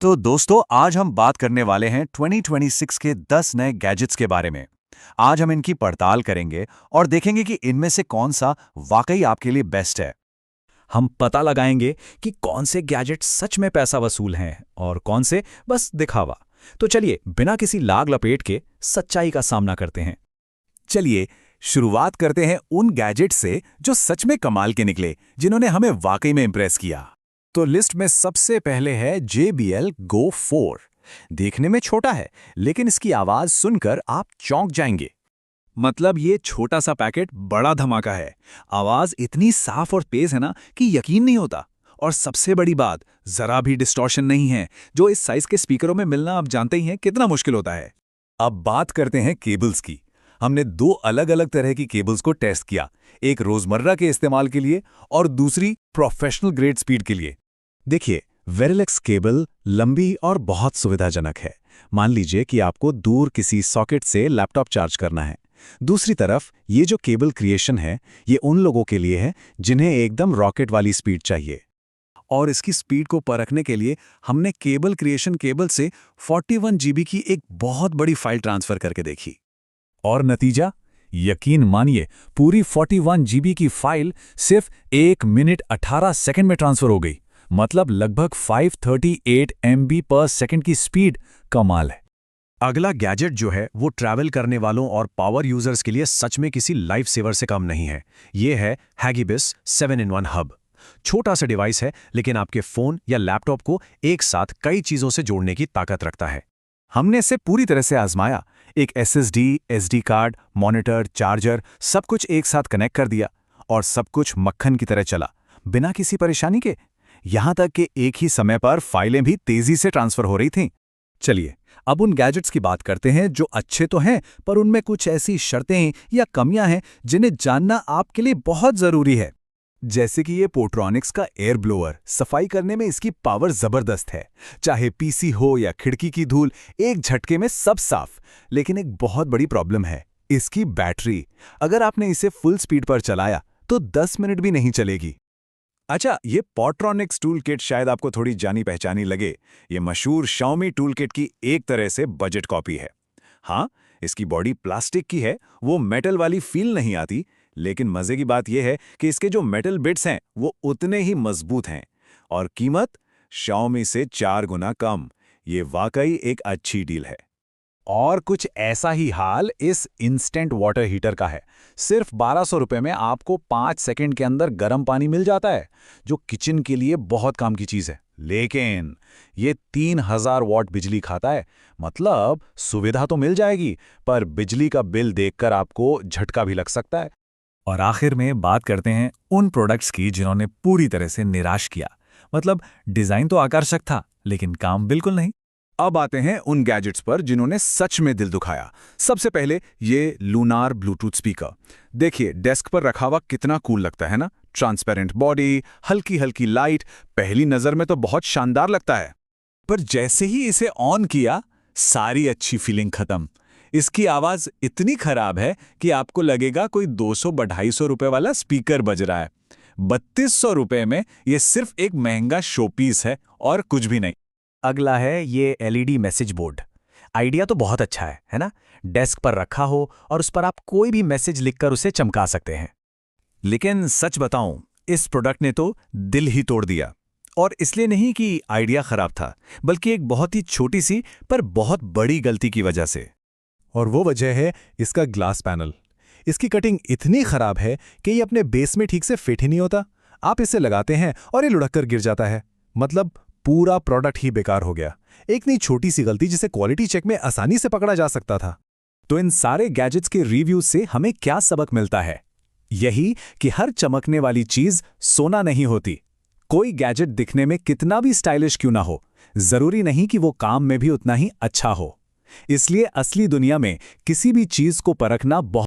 तो दोस्तों आज हम बात करने वाले हैं 2026 के 10 नए गैजेट्स के बारे में। आज हम इनकी पड़ताल करेंगे और देखेंगे कि इनमें से कौन सा वाकई आपके लिए बेस्ट है। हम पता लगाएंगे कि कौन से गैजेट सच में पैसा वसूल हैं और कौन से बस दिखावा। तो चलिए बिना किसी लाग लपेट के सच्चाई का सामना करते हैं। चलिए शुरुआत करते हैं उन गैजेट से जो सच में कमाल के निकले, जिन्होंने हमें वाकई में इंप्रेस किया। तो लिस्ट में सबसे पहले है JBL Go 4। देखने में छोटा है, लेकिन इसकी आवाज सुनकर आप चौंक जाएंगे। मतलब ये छोटा सा पैकेट बड़ा धमाका है। आवाज इतनी साफ और तेज है ना कि यकीन नहीं होता। और सबसे बड़ी बात, जरा भी डिस्टॉर्शन नहीं है, जो इस साइज के स्पीकरों में मिलना आप जानते ही हैं कितना मुश्किल होता है। अब बात करते हैं केबल्स की। हमने दो अलग अलग तरह की केबल्स को टेस्ट किया, एक रोजमर्रा के इस्तेमाल के लिए और दूसरी प्रोफेशनल ग्रेड स्पीड के लिए। देखिए, वेरिलेक्स केबल लंबी और बहुत सुविधाजनक है। मान लीजिए कि आपको दूर किसी सॉकेट से लैपटॉप चार्ज करना है। दूसरी तरफ ये जो केबल क्रिएशन है, ये उन लोगों के लिए है जिन्हें एकदम रॉकेट वाली स्पीड चाहिए। और इसकी स्पीड को परखने के लिए हमने केबल क्रिएशन केबल से 41 GB की एक बहुत बड़ी फाइल ट्रांसफर करके देखी। और नतीजा, यकीन मानिए, पूरी 41 GB की फाइल सिर्फ 1 मिनट 18 सेकंड में ट्रांसफर हो गई। मतलब लगभग 538 MB पर सेकंड की स्पीड। कमाल है। अगला गैजेट जो है वो ट्रैवल करने वालों और पावर यूजर्स के लिए सच में किसी लाइफ सेवर से कम नहीं है। ये है Hagibis 7-in-1 हब। छोटा सा डिवाइस है, लेकिन आपके फोन या लैपटॉप को एक साथ कई चीजों से जोड़ने की ताकत रखता है। हमने इसे पूरी तरह से आजमाया। एक SSD, SD card, monitor, charger, सब कुछ एक साथ कनेक्ट कर दिया और सब कुछ मक्खन की तरह चला, बिना किसी परेशानी के। यहां तक कि एक ही समय पर फाइलें भी तेजी से ट्रांसफर हो रही थीं। चलिए अब उन गैजेट्स की बात करते हैं जो अच्छे तो हैं, पर उनमें कुछ ऐसी शर्तें या कमियां हैं जिन्हें जानना आपके लिए बहुत जरूरी है। जैसे कि ये पोर्ट्रॉनिक्स का एयर ब्लोअर, सफाई करने में इसकी पावर जबरदस्त है। चाहे PC हो या खिड़की की धूल, एक झटके में सब साफ। लेकिन एक बहुत बड़ी प्रॉब्लम है, इसकी बैटरी। अगर आपने इसे फुल स्पीड पर चलाया तो 10 मिनट भी नहीं चलेगी। अच्छा, ये पोर्ट्रॉनिक्स टूल किट शायद आपको थोड़ी जानी पहचानी लगे। ये मशहूर Xiaomi टूल किट की एक तरह से बजट कॉपी है। हाँ, इसकी बॉडी प्लास्टिक की है, वो मेटल वाली फील नहीं आती। लेकिन मजे की बात यह है कि इसके जो मेटल बिट्स हैं वो उतने ही मजबूत हैं। और कीमत Xiaomi से 4 गुना कम। ये वाकई एक अच्छी डील है। और कुछ ऐसा ही हाल इस इंस्टेंट वाटर हीटर का है। सिर्फ 1200 रुपये में आपको 5 सेकंड के अंदर गर्म पानी मिल जाता है, जो किचन के लिए बहुत काम की चीज़ है। लेकिन ये 3000 वॉट बिजली खाता है। मतलब सुविधा तो मिल जाएगी, पर बिजली का बिल देखकर आपको झटका भी लग सकता है। और आखिर में बात करते हैं उन प्रोडक्ट्स की जिन्होंने पूरी तरह से निराश किया। मतलब डिज़ाइन तो आकर्षक था, लेकिन काम बिल्कुल नहीं। अब आते हैं उन गैजेट्स पर जिन्होंने सच में दिल दुखाया। सबसे पहले ये लूनार ब्लूटूथ स्पीकर। देखिए, डेस्क पर रखा हुआ कितना कूल लगता है ना। ट्रांसपेरेंट बॉडी, हल्की हल्की लाइट, पहली नज़र में तो बहुत शानदार लगता है। पर जैसे ही इसे ऑन किया, सारी अच्छी फीलिंग खत्म। इसकी आवाज़ इतनी खराब है कि आपको लगेगा कोई 200-250 रुपए वाला स्पीकर बज रहा है। 3200 रुपए में ये सिर्फ एक महंगा शोपीस है और कुछ भी नहीं। अगला है ये LED मैसेज बोर्ड। आइडिया तो बहुत अच्छा है ना? डेस्क पर रखा हो और उस पर आप कोई भी मैसेज लिखकर उसे चमका सकते हैं। लेकिन सच बताऊं, इस प्रोडक्ट ने तो दिल ही तोड़ दिया। और इसलिए नहीं कि आइडिया खराब था, बल्कि एक बहुत ही छोटी सी पर बहुत बड़ी गलती की वजह से। और वो वजह है इसका ग्लास पैनल। इसकी कटिंग इतनी खराब है कि ये अपने बेस में ठीक से फिट ही नहीं होता। आप इसे लगाते हैं और ये लुढ़क कर गिर जाता है। मतलब पूरा प्रोडक्ट ही बेकार हो गया। एक नई छोटी सी गलती जिसे क्वालिटी चेक में आसानी से पकड़ा जा सकता था। तो इन सारे गैजेट्स के रिव्यू से हमें क्या सबक मिलता है? यही कि हर चमकने वाली चीज सोना नहीं होती। कोई गैजेट दिखने में कितना भी स्टाइलिश क्यों ना हो, जरूरी नहीं कि वो काम में भी उतना ही अच्छा हो। इसलिए असली दुनिया में किसी भी चीज को परखना बहुत